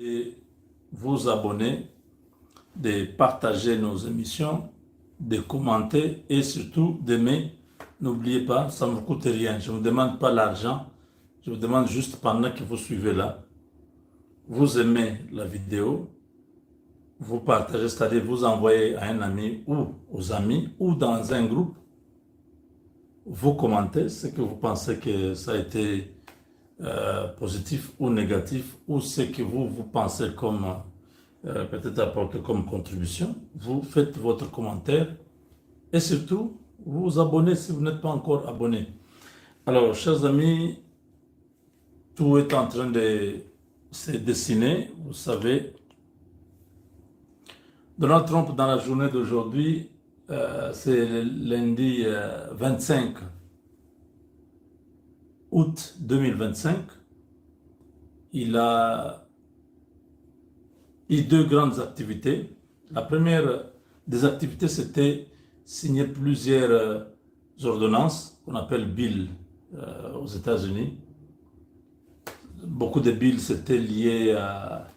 Et vous abonner, de partager nos émissions, de commenter et surtout d'aimer. N'oubliez pas, ça ne vous coûte rien. Je ne vous demande pas l'argent. Je vous demande juste pendant que vous suivez là, vous aimez la vidéo, vous partagez, c'est-à-dire vous envoyez à un ami ou aux amis ou dans un groupe, vous commentez ce que vous pensez que ça a été positif ou négatif ou ce que vous pensez comme peut-être apporter comme contribution. Vous faites votre commentaire et surtout, vous vous abonnez si vous n'êtes pas encore abonné. Alors, chers amis, tout est en train de se dessiner. Vous savez, Donald Trump, dans la journée d'aujourd'hui, c'est le lundi 25 août 2025, il a eu deux grandes activités. La première des activités, c'était signer plusieurs ordonnances qu'on appelle bills aux États-Unis. Beaucoup de bills, c'était lié à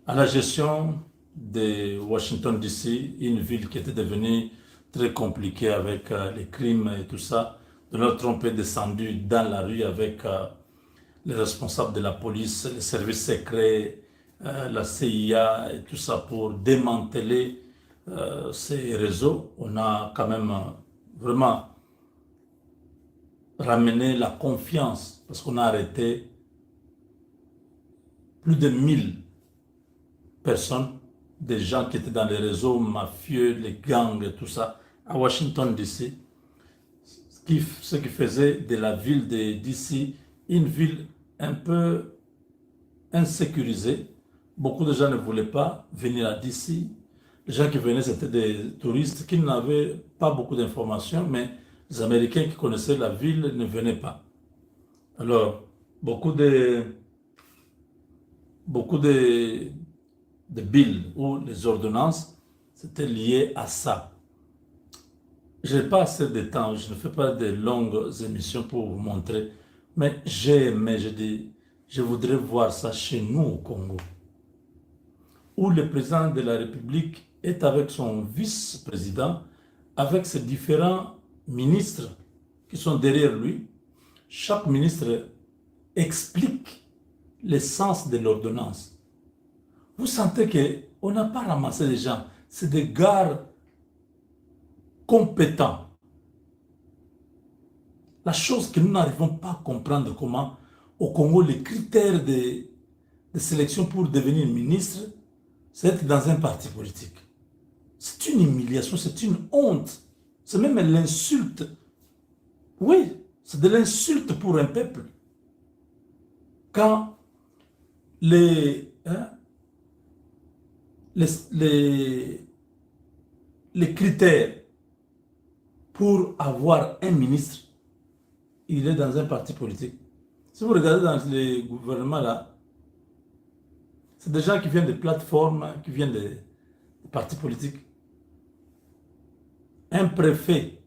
la gestion de Washington, D.C., une ville qui était devenue très compliquée avec les crimes et tout ça. Donald Trump est descendu dans la rue avec les responsables de la police, les services secrets, la CIA et tout ça pour démanteler ces réseaux. On a quand même vraiment ramené la confiance parce qu'on a arrêté plus de 1000 personnes, des gens qui étaient dans les réseaux mafieux, les gangs et tout ça, à Washington, D.C., ce qui faisait de la ville de D.C. une ville un peu insécurisée. Beaucoup de gens ne voulaient pas venir à D.C. Les gens qui venaient, c'était des touristes qui n'avaient pas beaucoup d'informations, mais les Américains qui connaissaient la ville ne venaient pas. Alors, beaucoup de bills ou les ordonnances, c'était lié à ça. Je n'ai pas assez de temps, je ne fais pas de longues émissions pour vous montrer, mais j'ai aimé, je dis, je voudrais voir ça chez nous au Congo, où le président de la République est avec son vice-président, avec ses différents ministres qui sont derrière lui. Chaque ministre explique le sens de l'ordonnance. Vous sentez qu'on n'a pas ramassé les gens, c'est des gars compétents. La chose que nous n'arrivons pas à comprendre, comment au Congo, les critères de sélection pour devenir ministre, c'est être dans un parti politique. C'est une humiliation, c'est une honte. C'est même l'insulte. Oui, c'est de l'insulte pour un peuple. Quand hein, les critères pour avoir un ministre, il est dans un parti politique. Si vous regardez dans les gouvernements là, c'est des gens qui viennent des plateformes, qui viennent des partis politiques. Un préfet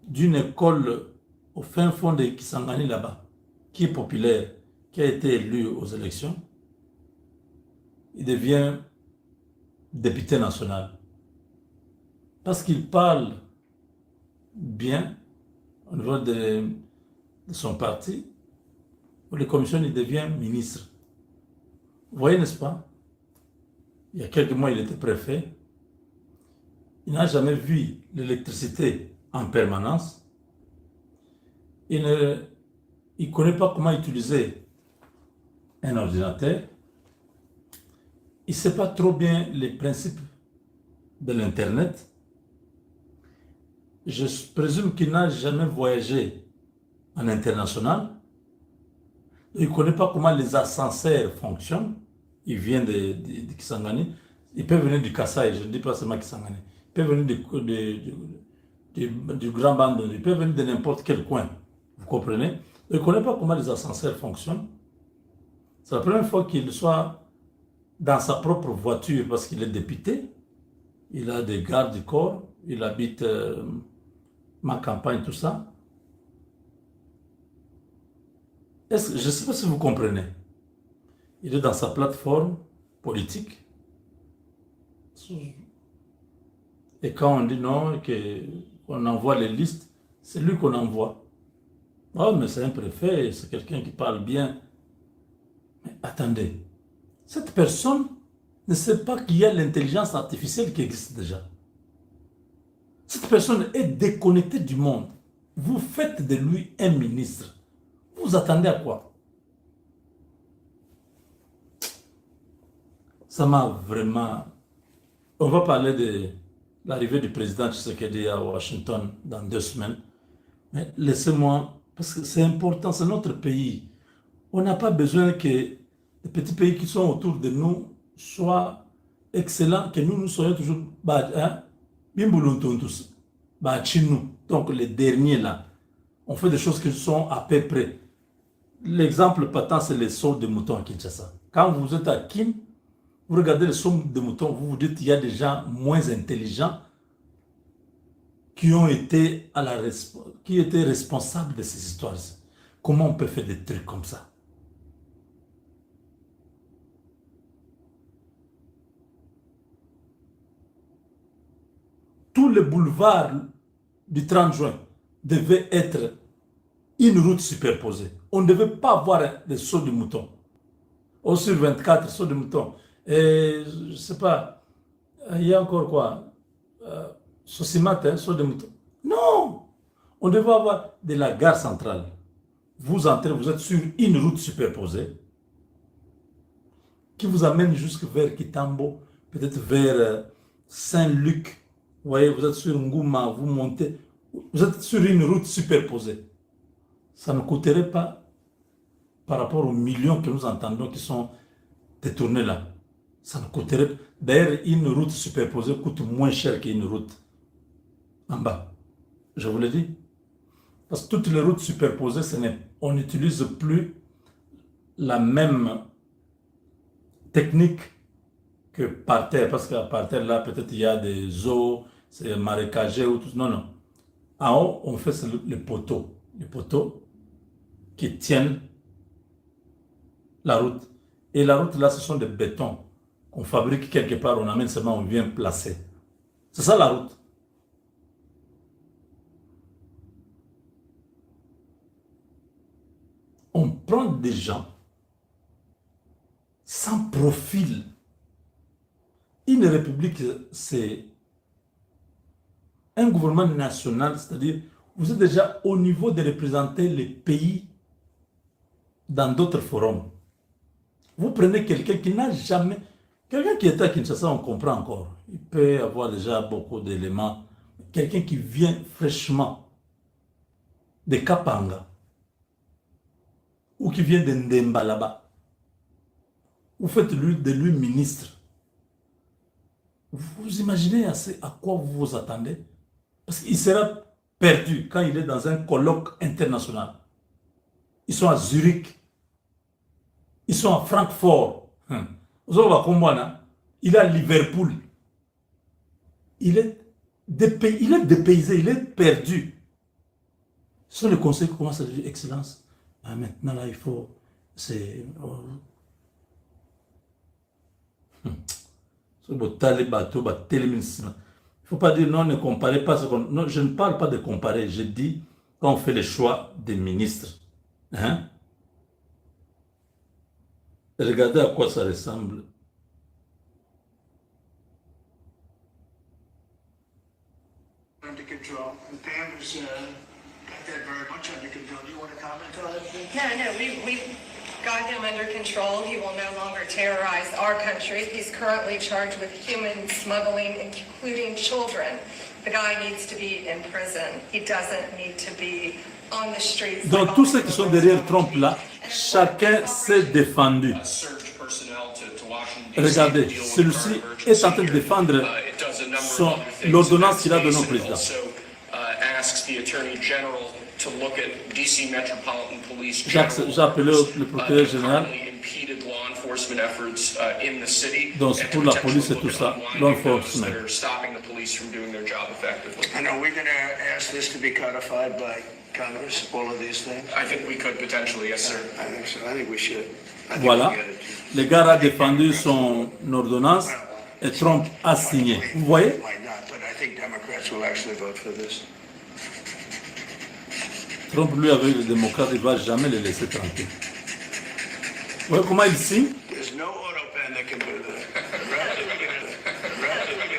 d'une école au fin fond de Kisangani là-bas, qui est populaire, qui a été élu aux élections, il devient député national. Parce qu'il parle bien au niveau de son parti, pour les commissions, il devient ministre. Vous voyez, n'est-ce pas? Il y a quelques mois, il était préfet. Il n'a jamais vu l'électricité en permanence. Il ne connaît pas comment utiliser un ordinateur. Il ne sait pas trop bien les principes de l'Internet. Je présume qu'il n'a jamais voyagé en international. Il ne connaît pas comment les ascenseurs fonctionnent. Il vient de Kisangani. Il peut venir du Kasaï, je ne dis pas seulement Kisangani. Il peut venir du Grand Bandon. Il peut venir de n'importe quel coin. Vous comprenez? Il ne connaît pas comment les ascenseurs fonctionnent. C'est la première fois qu'il soit dans sa propre voiture parce qu'il est député. Il a des gardes du corps. Il habite ma campagne, tout ça. Je ne sais pas si vous comprenez. Il est dans sa plateforme politique. Et quand on dit non, qu'on envoie les listes, c'est lui qu'on envoie. Oh, mais c'est un préfet, c'est quelqu'un qui parle bien. Mais attendez, cette personne ne sait pas qu'il y a l'intelligence artificielle qui existe déjà. Cette personne est déconnectée du monde. Vous faites de lui un ministre. Vous attendez à quoi? Ça m'a vraiment... On va parler de l'arrivée du président Tshisekedi à Washington dans 2 semaines. Mais laissez-moi, parce que c'est important, c'est notre pays. On n'a pas besoin que les petits pays qui sont autour de nous soient excellents, que nous soyons toujours... Donc les derniers là, on fait des choses qui sont à peu près. L'exemple patent, c'est les sauts de moutons à Kinshasa. Quand vous êtes à Kin, vous regardez les sauts de moutons, vous vous dites qu'il y a des gens moins intelligents qui ont été qui étaient responsables de ces histoires. Comment on peut faire des trucs comme ça? Tout le boulevard du 30 juin devait être une route superposée. On ne devait pas avoir des sauts de moutons. Au sur 24 sauts de moutons. Et je ne sais pas, il y a encore quoi? Sosimat, saut de moutons. Non! On devait avoir de la gare centrale. Vous entrez, vous êtes sur une route superposée qui vous amène jusque vers Kitambo, peut-être vers Saint-Luc. Vous voyez, vous êtes sur Ngouma, vous montez. Vous êtes sur une route superposée. Ça ne coûterait pas par rapport aux millions que nous entendons qui sont détournés là. Ça ne coûterait... D'ailleurs, une route superposée coûte moins cher qu'une route en bas. Je vous l'ai dit. Parce que toutes les routes superposées, on n'utilise plus la même technique que par terre. Parce qu'à par terre, là, peut-être il y a des eaux, c'est marécagé ou tout. Non, non. En haut, on fait les poteaux. Les poteaux qui tiennent la route. Et la route, là, ce sont des bétons qu'on fabrique quelque part, on amène seulement, on vient placer. C'est ça la route. On prend des gens sans profil. Une république, c'est un gouvernement national, c'est-à-dire vous êtes déjà au niveau de représenter les pays dans d'autres forums. Vous prenez quelqu'un qui n'a jamais... Quelqu'un qui est à Kinshasa, on comprend encore. Il peut avoir déjà beaucoup d'éléments. Quelqu'un qui vient fraîchement de Kapanga ou qui vient de Ndemba là-bas. Vous faites de lui ministre. Vous imaginez à quoi vous vous attendez? Parce qu'il sera perdu quand il est dans un colloque international. Ils sont à Zurich. Ils sont à Francfort. Il est à Liverpool. Il est dépaysé, il est perdu. Ce sont les conseils qui commencent à dire Excellence. Ah, maintenant, là, il faut... C'est... Il ne faut pas dire non, ne comparez pas. Non, je ne parle pas de comparer. Je dis quand on fait le choix des ministres. Hein? Regardez à quoi ça ressemble. Under control. And Pam has got that very much under control. Do you want to comment on it? No, we've got him under control. He will no longer terrorize our country. He's currently charged with human smuggling, including children. The guy needs to be in prison. He doesn't need to be on the streets. Donc tous ceux qui sont derrière Trump là, chacun s'est défendu. Regardez, celui-ci est en train de défendre l'ordonnance qu'il a donnée au président. J'ai appelé le procureur général. Donc c'est pour la police et tout ça, law enforcement. And are we going to ask this to be codified by Congress, all of these things? I think we could potentially, yes, sir. I think so. I think we should. I think Voilà. we get it. le gars a défendu son ordonnance et Trump a signé. Vous voyez? Might not, but I think Democrats will actually vote for this. Trump, lui, avec les démocrates, il ne va jamais les laisser tranquilles. Vous voyez comment il signe? There's no auto pen that can do that. Rather than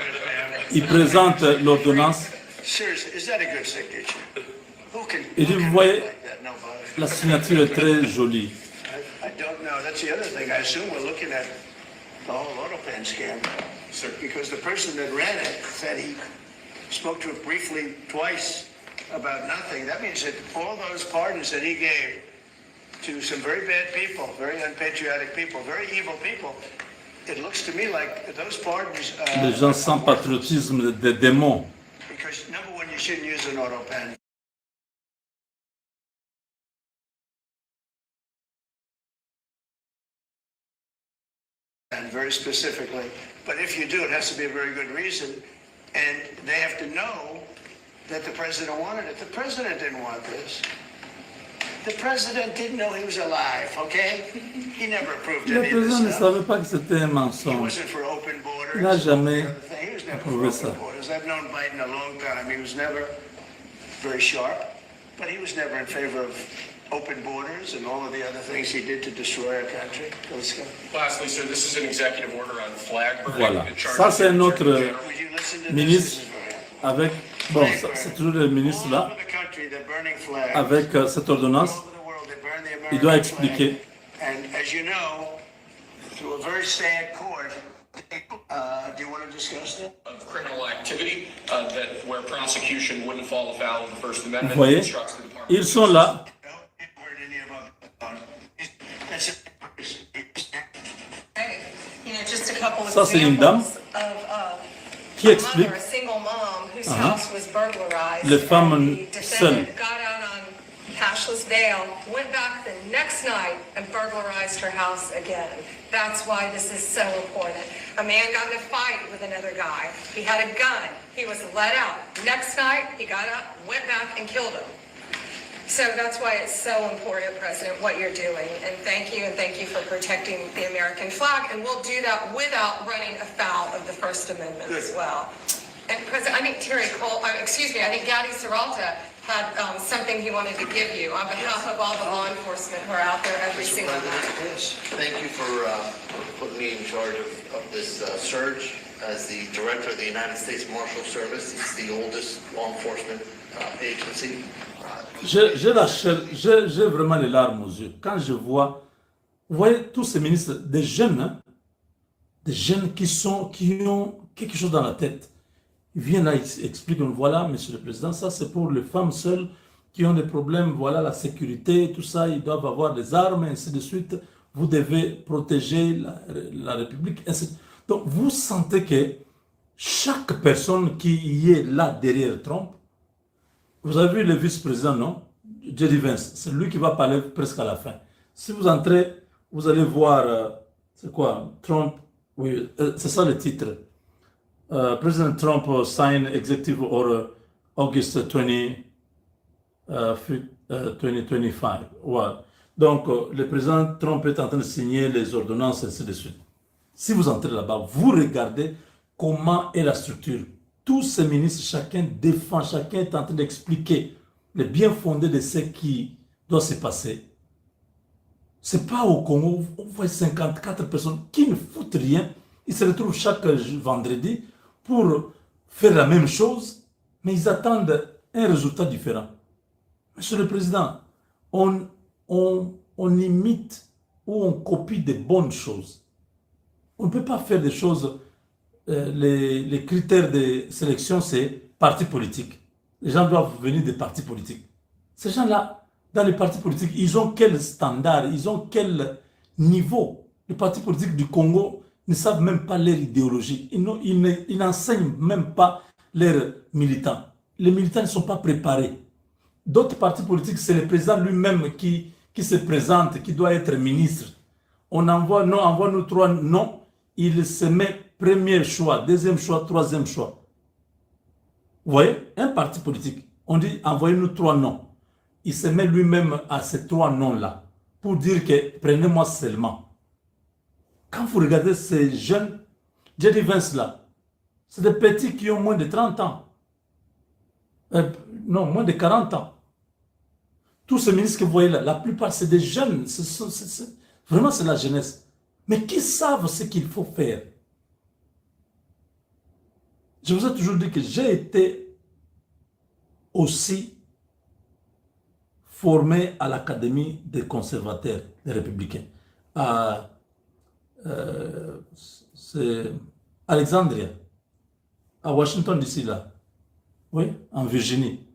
Il présente l'ordonnance. seriously, is that a good signature? Who can? Et who vous can voyez, write like that? Nobody. la signature est très jolie. I don't know. That's the other thing. I assume we're looking at the whole auto pen scam. Because the person that ran it said he spoke to it briefly twice about nothing. That means that all those pardons that he gave to some very bad people, very unpatriotic people, very evil people, it looks to me like those pardons... Les gens sans patriotisme, des démons. Because number one, you shouldn't use an auto pen. And very specifically, but if you do, it has to be a very good reason, and they have to know that the president wanted it. The president didn't want this. The president didn't know he was alive, okay? He never approved Le any of this président ne stuff. savait pas que c'était un He mensonge. wasn't for open borders. Il n'a jamais He was never for approuvé open ça. borders. I've known Biden a long time. He was never very sharp, but he was never in favor of open borders and all of the other things he did to destroy our country. Let's go. Lastly, sir, this is an executive order on flag burning. Voilà. It charges Ça, c'est the notre Would you listen to this? ministre This is very- avec, bon, ça, c'est toujours le ministre All là, over the country, they're burning flags. avec cette ordonnance. All over the world, they burn the Il doit American expliquer. flag. And as you know, through a very sad court, do you want to discuss that? Of criminal activity that where prosecution wouldn't fall afoul of the First Amendment. Vous voyez, instructs the Department ils sont là. No, it heard any of them. That's it. Hey, you know, just a couple of Ça, c'est une dame examples of qui a explique mother, a single mom whose Uh-huh. house was burglarized. Les femmes and the defendant seules. got out on cashless bail, went back the next night and burglarized her house again. That's why this is so important. A man got in a fight with another guy. He had a gun. He was let out. Next night, he got up, went back and killed him. So that's why it's so important, President, what you're doing. And thank you for protecting the American flag. And we'll do that without running afoul of the First Amendment as well. And President, I think Terry Cole, excuse me, I think Gaddy Serralta had something he wanted to give you on behalf of all the law enforcement who are out there every single night. Yes. Thank you for putting me in charge of this surge. As the director of the United States Marshal Service, it's the oldest law enforcement agency. J'ai vraiment les larmes aux yeux. Quand je vois, vous voyez tous ces ministres, des jeunes, hein, des jeunes qui ont quelque chose dans la tête. Ils viennent là, ils expliquent, voilà, monsieur le président, ça c'est pour les femmes seules qui ont des problèmes, voilà, la sécurité, tout ça, ils doivent avoir des armes, et ainsi de suite. Vous devez protéger la République, ainsi de suite. Donc, vous sentez que chaque personne qui y est là derrière Trump, vous avez vu le vice-président, non? J.D. Vance, c'est lui qui va parler presque à la fin. Si vous entrez, vous allez voir, c'est quoi? Trump, oui, c'est ça le titre. President Trump signed executive order August 2025. Ouais. Donc, le président Trump est en train de signer les ordonnances, et ainsi de suite. Si vous entrez là-bas, vous regardez comment est la structure. Tous ces ministres, chacun défend, chacun est en train d'expliquer le bien fondé de ce qui doit se passer. C'est pas au Congo, on voit 54 personnes qui ne foutent rien. Ils se retrouvent chaque vendredi pour faire la même chose, mais ils attendent un résultat différent. Monsieur le Président, on imite ou on copie des bonnes choses. On ne peut pas faire des choses, les critères de sélection, c'est parti politique. Les gens doivent venir des partis politiques. Ces gens-là, dans les partis politiques, ils ont quel standard, ils ont quel niveau. Les partis politiques du Congo ne savent même pas leur idéologie. Ils n'enseignent même pas leurs militants. Les militants ne sont pas préparés. D'autres partis politiques, c'est le président lui-même qui se présente, qui doit être ministre. On envoie, non, envoie-nous 3 non. Il se met premier choix, deuxième choix, troisième choix. Vous voyez, un parti politique, on dit envoyez-nous 3 non. Il se met lui-même à ces 3 noms-là pour dire que prenez-moi seulement. Quand vous regardez ces jeunes, Jerry Vance là, c'est des petits qui ont moins de 30 ans. Non, moins de 40 ans. Tous ces ministres que vous voyez là, la plupart c'est des jeunes. Vraiment c'est la jeunesse. Mais qui savent ce qu'il faut faire. Je vous ai toujours dit que j'ai été aussi formé à l'Académie des conservateurs, des républicains. C'est Alexandria, à Washington d'ici là. Oui, en Virginie.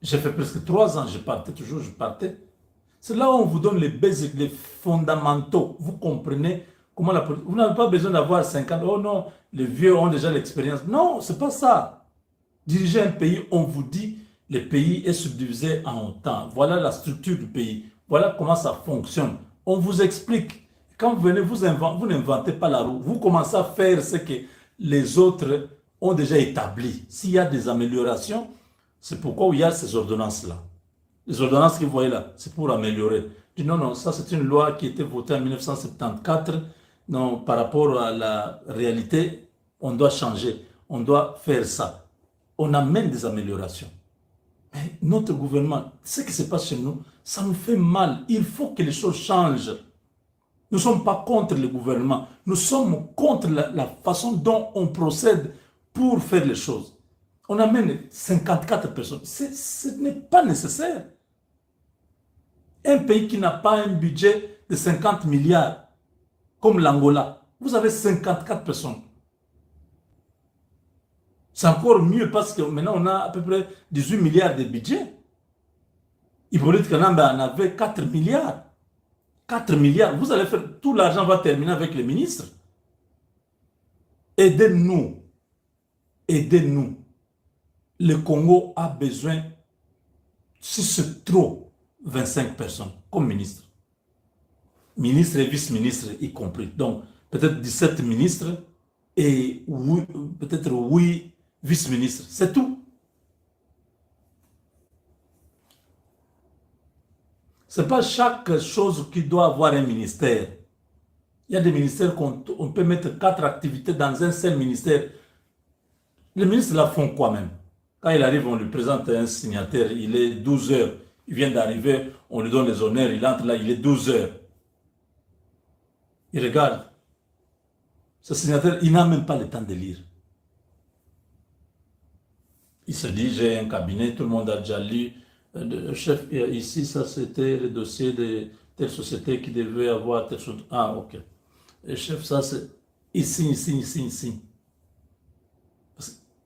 J'ai fait presque 3 ans, je partais. C'est là où on vous donne les basics, les fondamentaux. Vous comprenez comment la politique... Vous n'avez pas besoin d'avoir 50 ans. Oh non, les vieux ont déjà l'expérience. Non, c'est pas ça. Diriger un pays, on vous dit, le pays est subdivisé en temps. Voilà la structure du pays. Voilà comment ça fonctionne. On vous explique. Quand vous venez, vous n'inventez pas la roue. Vous commencez à faire ce que les autres ont déjà établi. S'il y a des améliorations, c'est pourquoi il y a ces ordonnances-là. Les ordonnances que vous voyez là, c'est pour améliorer. Je dis non, non, ça c'est une loi qui a été votée en 1974. Non, par rapport à la réalité, on doit changer. On doit faire ça. On amène des améliorations. Mais notre gouvernement, ce qui se passe chez nous, ça nous fait mal. Il faut que les choses changent. Nous ne sommes pas contre le gouvernement. Nous sommes contre la façon dont on procède pour faire les choses. On amène 54 personnes. Ce n'est pas nécessaire. Un pays qui n'a pas un budget de 50 milliards, comme l'Angola, vous avez 54 personnes. C'est encore mieux parce que maintenant on a à peu près 18 milliards de budget. Hippolyte Kanamba en avait 4 milliards. 4 milliards. Vous allez faire, tout l'argent va terminer avec les ministres. Aidez-nous. Aidez-nous. Le Congo a besoin, si c'est trop, 25 personnes comme ministre. Ministre et vice-ministre y compris. Donc, peut-être 17 ministres et peut-être 8 vice-ministres. C'est tout. Ce n'est pas chaque chose qui doit avoir un ministère. Il y a des ministères qu'on peut mettre 4 activités dans un seul ministère. Les ministres la font quoi même? Quand il arrive, on lui présente un signataire, il est 12 heures. Il vient d'arriver, on lui donne les honneurs, il entre là, il est 12 heures. Il regarde. Ce signataire, il n'a même pas le temps de lire. Il se dit, j'ai un cabinet, tout le monde a déjà lu. Le chef, ici, ça c'était le dossier de telle société qui devait avoir telle chose. Ah, ok. Le chef, ça c'est... Il signe.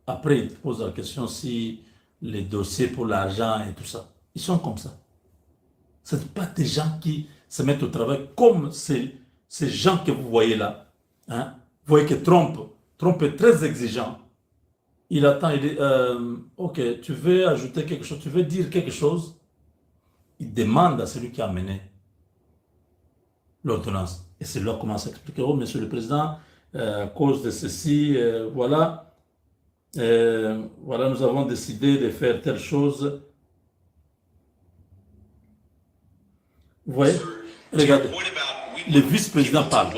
Après, il pose la question si les dossiers pour l'argent et tout ça, ils sont comme ça. Ce ne sont pas des gens qui se mettent au travail comme ces gens que vous voyez là. Hein? Vous voyez que Trump est très exigeant. Il attend, il dit, ok, tu veux ajouter quelque chose, tu veux dire quelque chose. Il demande à celui qui a amené l'ordonnance. Et celui-là commence à expliquer, oh, monsieur le président, à cause de ceci, voilà, nous avons décidé de faire telle chose. Vous voyez? Regardez, le vice-président parle.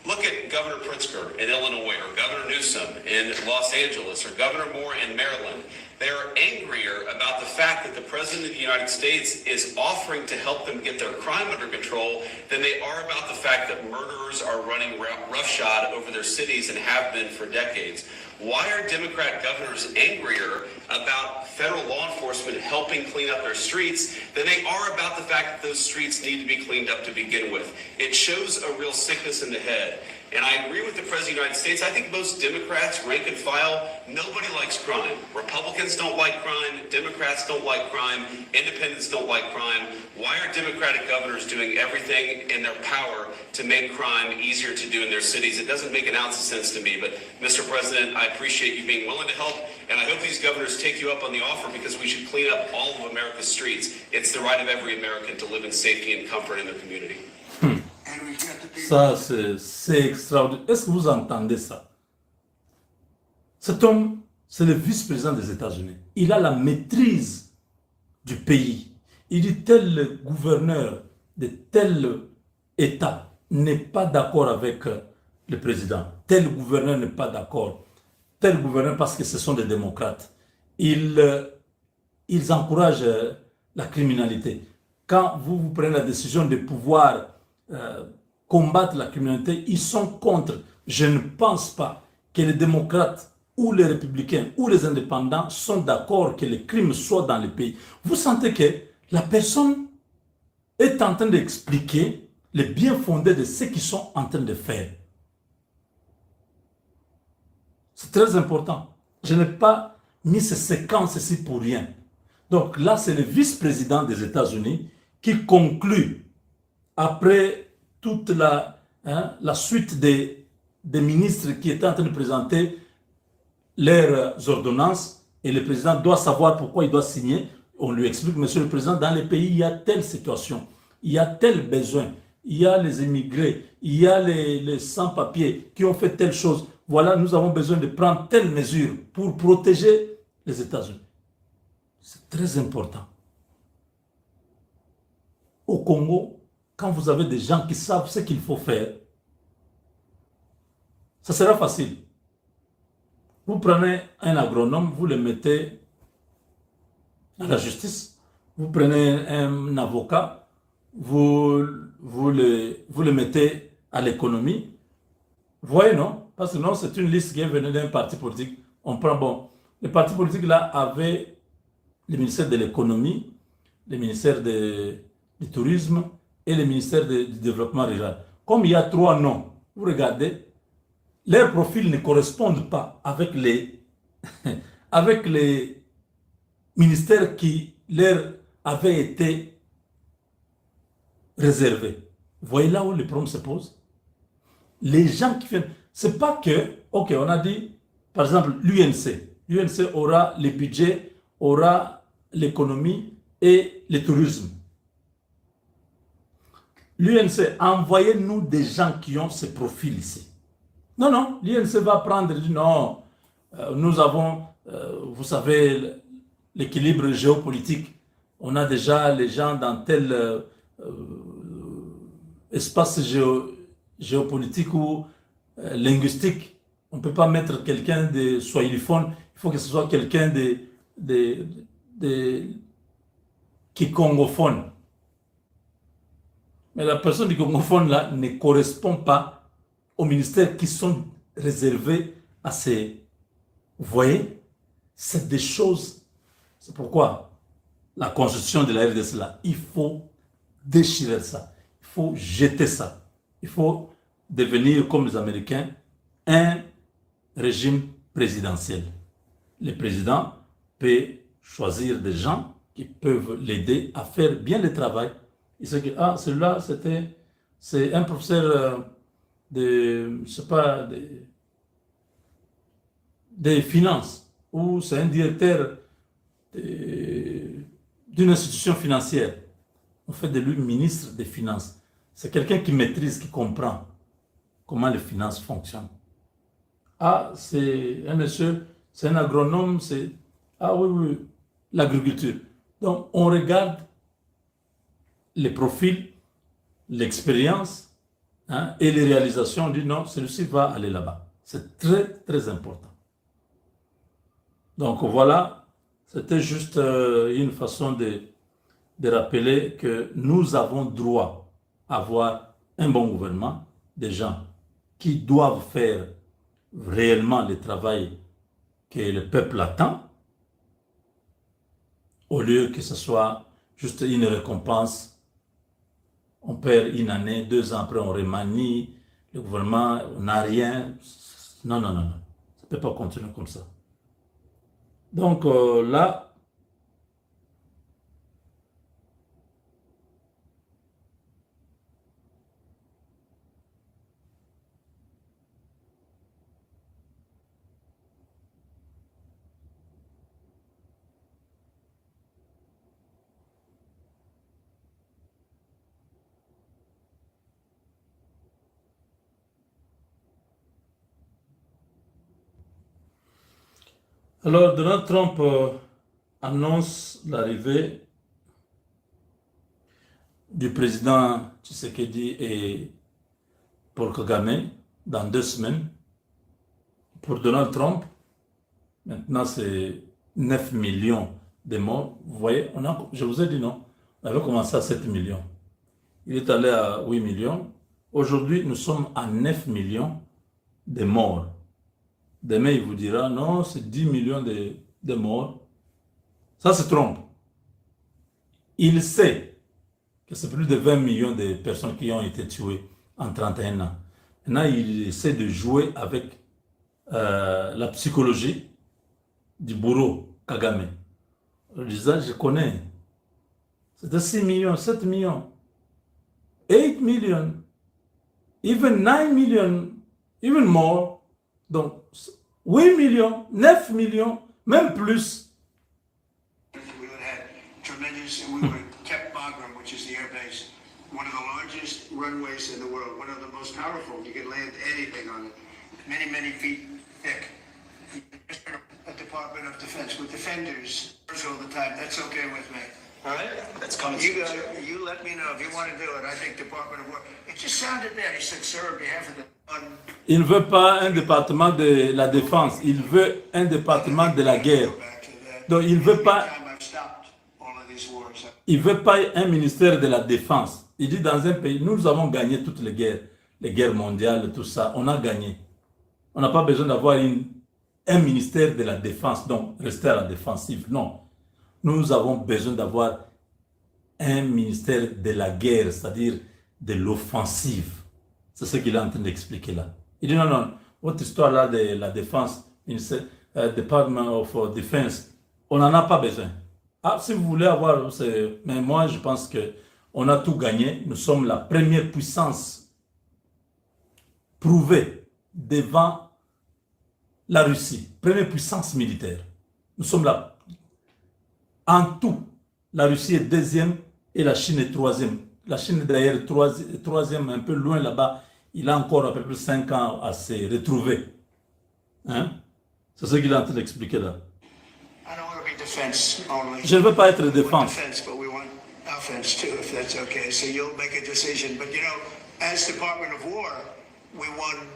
Look at Governor Pritzker in Illinois, or Governor Newsom in Los Angeles, or Governor Moore in Maryland. They're angrier about the fact that the President of the United States is offering to help them get their crime under control than they are about the fact that murderers are running roughshod over their cities and have been for decades. Why are Democrat governors angrier about federal law enforcement helping clean up their streets than they are about the fact that those streets need to be cleaned up to begin with? It shows a real sickness in the head. And I agree with the President of the United States. I think most Democrats, rank and file, nobody likes crime. Republicans don't like crime. Democrats don't like crime. Independents don't like crime. Why are Democratic governors doing everything in their power to make crime easier to do in their cities? It doesn't make an ounce of sense to me. But, Mr. President, I appreciate you being willing to help. And I hope these governors take you up on the offer because we should clean up all of America's streets. It's the right of every American to live in safety and comfort in their community. Ça, c'est extraordinaire. Est-ce que vous entendez ça? Cet homme, c'est le vice-président des États-Unis. Il a la maîtrise du pays. Il dit tel gouverneur de tel État n'est pas d'accord avec le président, tel gouverneur n'est pas d'accord, tel gouverneur parce que ce sont des démocrates, ils encouragent la criminalité. Quand vous prenez la décision de pouvoir combattre la criminalité, ils sont contre. Je ne pense pas que les démocrates ou les républicains ou les indépendants sont d'accord que les crimes soient dans le pays. Vous sentez que la personne est en train d'expliquer les bien fondés de ce qu'ils sont en train de faire. C'est très important. Je n'ai pas mis ces séquences ici pour rien. Donc là, c'est le vice-président des États-Unis qui conclut, après toute la suite des ministres qui étaient en train de présenter leurs ordonnances, et le président doit savoir pourquoi il doit signer. On lui explique, monsieur le président, dans les pays, il y a telle situation, il y a tel besoin, il y a les immigrés, il y a les sans-papiers qui ont fait telle chose. Voilà, nous avons besoin de prendre telle mesure pour protéger les États-Unis. C'est très important. Au Congo, quand vous avez des gens qui savent ce qu'il faut faire, ça sera facile. Vous prenez un agronome, vous le mettez à la justice, vous prenez un avocat, vous le mettez à l'économie. Vous voyez, non? Parce que non, c'est une liste qui est venue d'un parti politique. On prend, bon, le parti politique là avait le ministère de l'économie, le ministère du tourisme et le ministère du développement rural. Comme il y a trois noms, vous regardez, leurs profils ne correspondent pas avec avec les ministères qui leur avaient été réservés. Vous voyez là où le problème se pose? Les gens qui viennent, c'est pas que, ok, on a dit, par exemple, l'UNC. L'UNC aura le budget, aura l'économie et le tourisme. L'UNC, envoyez-nous des gens qui ont ce profil ici. Non, non, l'INC va prendre, dit non, nous avons, vous savez, l'équilibre géopolitique. On a déjà les gens dans tel espace géopolitique ou linguistique. On ne peut pas mettre quelqu'un de swahiliphone, il faut que ce soit quelqu'un qui est congophone. Mais la personne du congophone là ne correspond pas aux ministères qui sont réservés à ces... Vous voyez, c'est des choses... C'est pourquoi la constitution de la RDC, là, il faut déchirer ça. Il faut jeter ça. Il faut devenir, comme les Américains, un régime présidentiel. Le président peut choisir des gens qui peuvent l'aider à faire bien le travail. Il sait que, ah, celui-là, c'est un professeur... je sais pas, des finances, ou c'est un directeur d'une institution financière. On fait de lui ministre des Finances. C'est quelqu'un qui maîtrise, qui comprend comment les finances fonctionnent. Ah, c'est un monsieur, c'est un agronome, c'est... Ah oui, oui, l'agriculture. Donc, on regarde les profils, l'expérience, et les réalisations, on dit non, celui-ci va aller là-bas. C'est très, très important. Donc voilà, c'était juste une façon de rappeler que nous avons droit à avoir un bon gouvernement, des gens qui doivent faire réellement le travail que le peuple attend, au lieu que ce soit juste une récompense. On perd une année, 2 ans après on remanie, le gouvernement, on n'a rien. Non, non, non, non. Ça ne peut pas continuer comme ça. Donc là, alors Donald Trump annonce l'arrivée du président Tshisekedi et pour Kagame dans 2 semaines. Pour Donald Trump, maintenant c'est 9 millions de morts. Vous voyez, je vous ai dit non, on avait commencé à 7 millions. Il est allé à 8 millions. Aujourd'hui, nous sommes à 9 millions de morts. Demain, il vous dira, non, c'est 10 millions de morts. Ça, c'est Trump. Il sait que c'est plus de 20 millions de personnes qui ont été tuées en 31 ans. Maintenant, il essaie de jouer avec la psychologie du bourreau Kagame. Je connais. C'était 6 millions, 7 millions, 8 millions, even 9 millions, even more. Donc, 8 millions, 9 millions, même plus. We would have tremendous, and we would have kept Bagram, which is the air base, one of the largest runways in the world, one of the most powerful. You can land anything on it, many, many feet thick. A Department of Defense with defenders all the time. That's okay with me. All right? That's coming You, soon. you let me know if you want to do it. I think Department of War. It just sounded bad. He said, sir, on behalf of the Il ne veut pas un département de la défense, il veut un département de la guerre. Donc il ne veut pas, un ministère de la défense. Il dit dans un pays, nous avons gagné toutes les guerres mondiales, tout ça, on a gagné. On n'a pas besoin d'avoir un ministère de la défense, donc rester à la défensive, non. Nous avons besoin d'avoir un ministère de la guerre, c'est-à-dire de l'offensive. C'est ce qu'il est en train d'expliquer là. Il dit non, non, votre histoire là de la défense, Department of Defense, on n'en a pas besoin. Ah, si vous voulez avoir, mais moi je pense qu'on a tout gagné. Nous sommes la première puissance prouvée devant la Russie, première puissance militaire. Nous sommes là. En tout, la Russie est deuxième et la Chine est troisième. La Chine est d'ailleurs troisième, un peu loin là-bas. Il a encore à peu près 5 ans à se retrouver. Hein? C'est ce qu'il est en train d'expliquer là. Je ne veux pas être défense. Offense too, if that's okay. So you'll make a decision. But you know, as Department of War, we won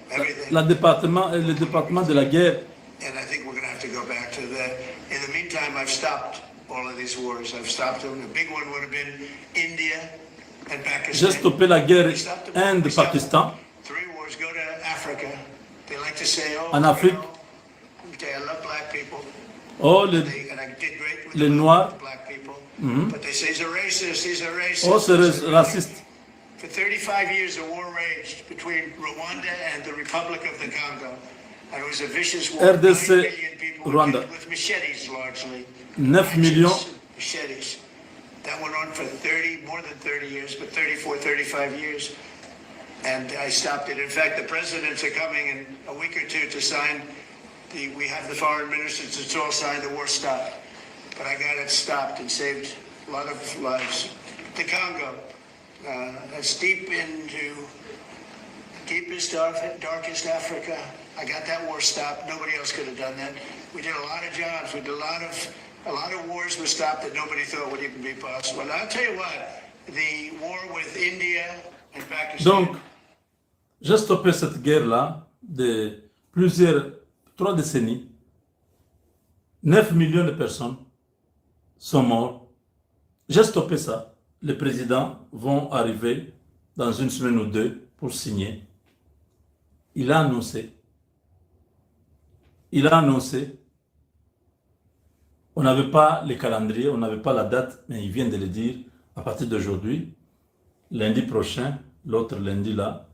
everything. Le département de la guerre. And I think we're going to have to go back to that. In the meantime, I've stopped all of these wars. I've stopped them. The big one would have been India and Pakistan. J'ai stoppé la guerre Inde-Pakistan. 3 wars. Go to Africa. They like to say, oh, En Afrique. Okay, I love black people. Oh, And I did great with les Noirs. black people. But they say he's a racist. He's a racist. Oh, c'est raciste. For 35 years, a war raged between Rwanda and the Republic of the Congo. And it was a vicious war. RDC, 9 million people were Rwanda. killed with machetes largely. 9 millions. Machetes. That went on for more than 30 years, but 34, 35 years. And I stopped it. In fact, the presidents are coming in a week or two to sign. We have the foreign ministers to all sign the war stop. But I got it stopped and saved a lot of lives. The Congo, that's deepest, darkest Africa. I got that war stopped. Nobody else could have done that. We did a lot of jobs. We did a lot of wars were stopped that nobody thought would even be possible. And I'll tell you what, the war with India and Pakistan. Donc, j'ai stoppé cette guerre-là de 3 décennies. 9 millions de personnes sont mortes. J'ai stoppé ça. Les présidents vont arriver dans 1 semaine ou 2 pour signer. Il a annoncé. On n'avait pas le calendrier, on n'avait pas la date, mais il vient de le dire. À partir d'aujourd'hui, lundi prochain, l'autre lundi là,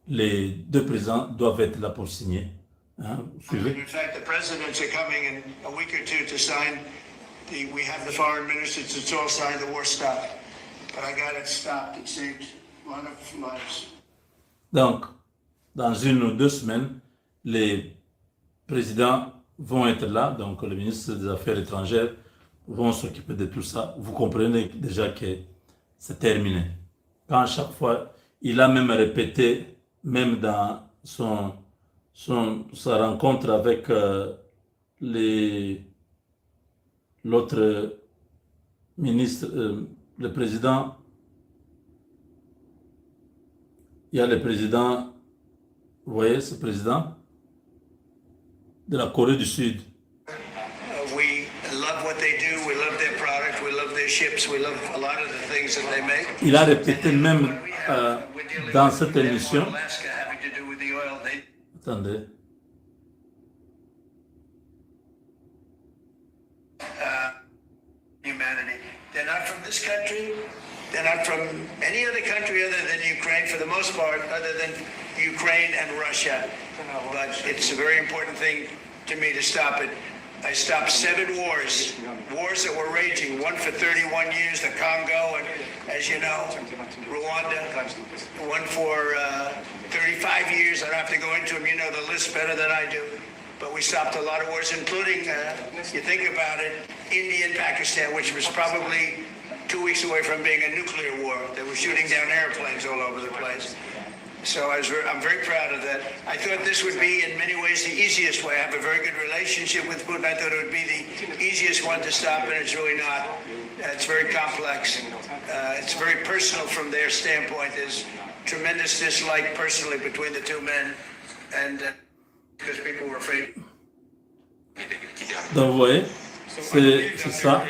les 2 présidents doivent être là pour signer. Hein, vous suivez? In fact, the presidents are coming in a week or two to sign. We have the foreign ministers to all sign the war stop. But I got it stopped. It saved a lot of lives. Donc, dans 1 ou 2 semaines, les présidents vont être là, donc le ministre des Affaires étrangères vont s'occuper de tout ça. Vous comprenez déjà que c'est terminé. Quand chaque fois, il a même répété, même dans sa rencontre avec l'autre ministre, le président Il y a le président, vous voyez ce président de la Corée du Sud. We love what they do. We love their product. We love their ships. We love a lot of the things that they make. Il a répété même dans cette émission. Alaska having to do with the oil. Attendez. Humanity. They're not from this country. They're not from any other country other than Ukraine, for the most part, other than Ukraine and Russia. But it's a very important thing to me to stop it. I stopped 7 wars that were raging, one for 31 years, the Congo, and as you know, Rwanda, one for 35 years. I don't have to go into them, you know the list better than I do. But we stopped a lot of wars, including, you think about it, India and Pakistan, which was probably 2 weeks away from being a nuclear war. They were shooting down airplanes all over the place. So I'm very proud of that. I thought this would be, in many ways, the easiest way. I have a very good relationship with Putin. I thought it would be the easiest one to stop, and it's really not. It's very complex. It's very personal from their standpoint. There's tremendous dislike personally between the two men, and because people were afraid. Donc vous voyez, c'est ça.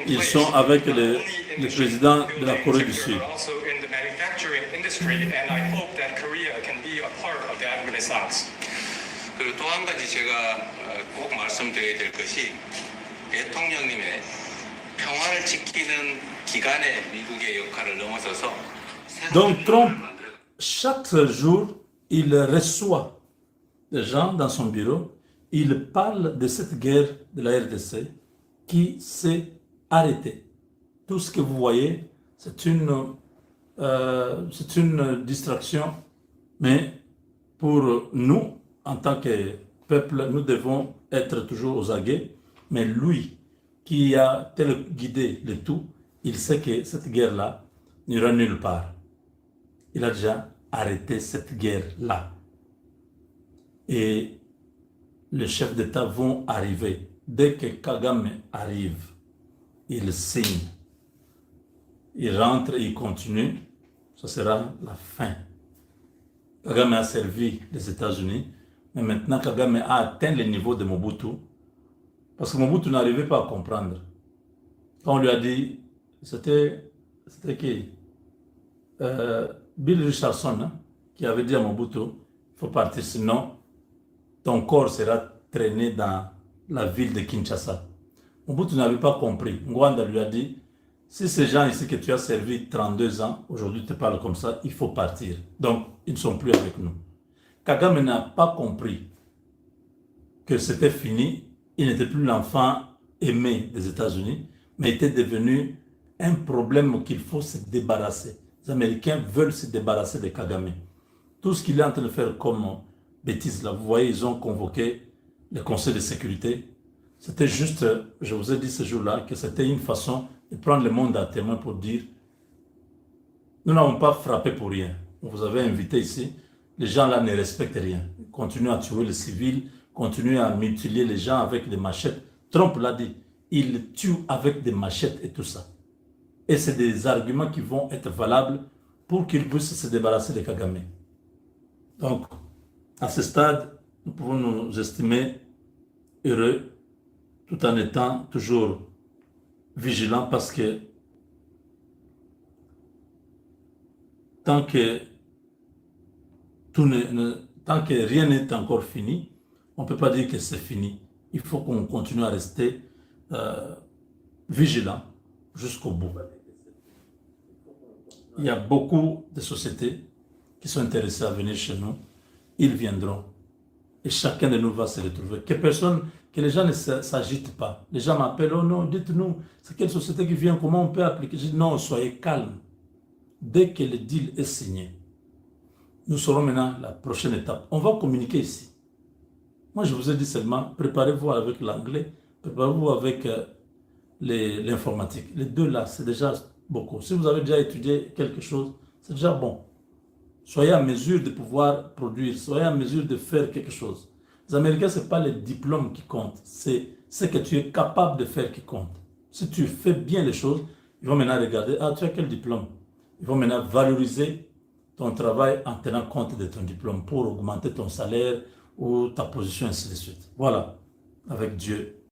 Ils sont avec le président de la Corée du Sud. 그리고 또 한 가지 제가 꼭 말씀드려야 될 것이 대통령님의 평화를 지키는 기간에 미국의 역할을 넘어서서 Donc Trump, chaque jour, il reçoit des gens dans son bureau. Il parle de cette guerre de la RDC qui s'est arrêtée. Tout ce que vous voyez, c'est une distraction. Mais pour nous, en tant que peuple, nous devons être toujours aux aguets. Mais lui, qui a téléguidé le tout, il sait que cette guerre-là n'ira nulle part. Il a déjà arrêté cette guerre-là. Et les chefs d'État vont arriver. Dès que Kagame arrive, il signe. Il rentre et il continue. Ce sera la fin. Kagame a servi les États-Unis, mais maintenant Kagame a atteint le niveau de Mobutu, parce que Mobutu n'arrivait pas à comprendre. Quand on lui a dit, c'était qui Bill Richardson, hein, qui avait dit à Mobutu, il faut partir, sinon ton corps sera traîné dans la ville de Kinshasa. Mobutu n'avait pas compris. Ngwanda lui a dit, si ces gens ici que tu as servi 32 ans, aujourd'hui te parlent comme ça, il faut partir. Donc, ils ne sont plus avec nous. Kagame n'a pas compris que c'était fini. Il n'était plus l'enfant aimé des États-Unis, mais était devenu un problème qu'il faut se débarrasser. Les Américains veulent se débarrasser de Kagame. Tout ce qu'il est en train de faire comme bêtise, là, vous voyez, ils ont convoqué le Conseil de sécurité. C'était juste, je vous ai dit ce jour-là, que c'était une façon de prendre le monde à témoin pour dire nous n'avons pas frappé pour rien. On vous avait invité ici. Les gens là ne respectent rien. Ils continuent à tuer les civils, continuent à mutiler les gens avec des machettes. Trump l'a dit. Il tue avec des machettes et tout ça. Et c'est des arguments qui vont être valables pour qu'ils puissent se débarrasser de Kagame. Donc, à ce stade, nous pouvons nous estimer heureux tout en étant toujours vigilants parce que tant que rien n'est encore fini, on ne peut pas dire que c'est fini. Il faut qu'on continue à rester vigilant jusqu'au bout. Il y a beaucoup de sociétés qui sont intéressées à venir chez nous. Ils viendront. Et chacun de nous va se retrouver. Que les gens ne s'agitent pas. Les gens m'appellent, oh non, dites-nous, c'est quelle société qui vient, comment on peut appliquer? Je dis non, soyez calmes. Dès que le deal est signé, nous saurons maintenant la prochaine étape. On va communiquer ici. Moi, je vous ai dit seulement, préparez-vous avec l'anglais, préparez-vous avec l'informatique. Les deux là, c'est déjà beaucoup. Si vous avez déjà étudié quelque chose, c'est déjà bon. Soyez en mesure de pouvoir produire, soyez en mesure de faire quelque chose. Les Américains, ce n'est pas les diplômes qui comptent, c'est ce que tu es capable de faire qui compte. Si tu fais bien les choses, ils vont maintenant regarder, ah, tu as quel diplôme? Ils vont maintenant valoriser ton travail en tenant compte de ton diplôme pour augmenter ton salaire ou ta position, ainsi de suite. Voilà, avec Dieu.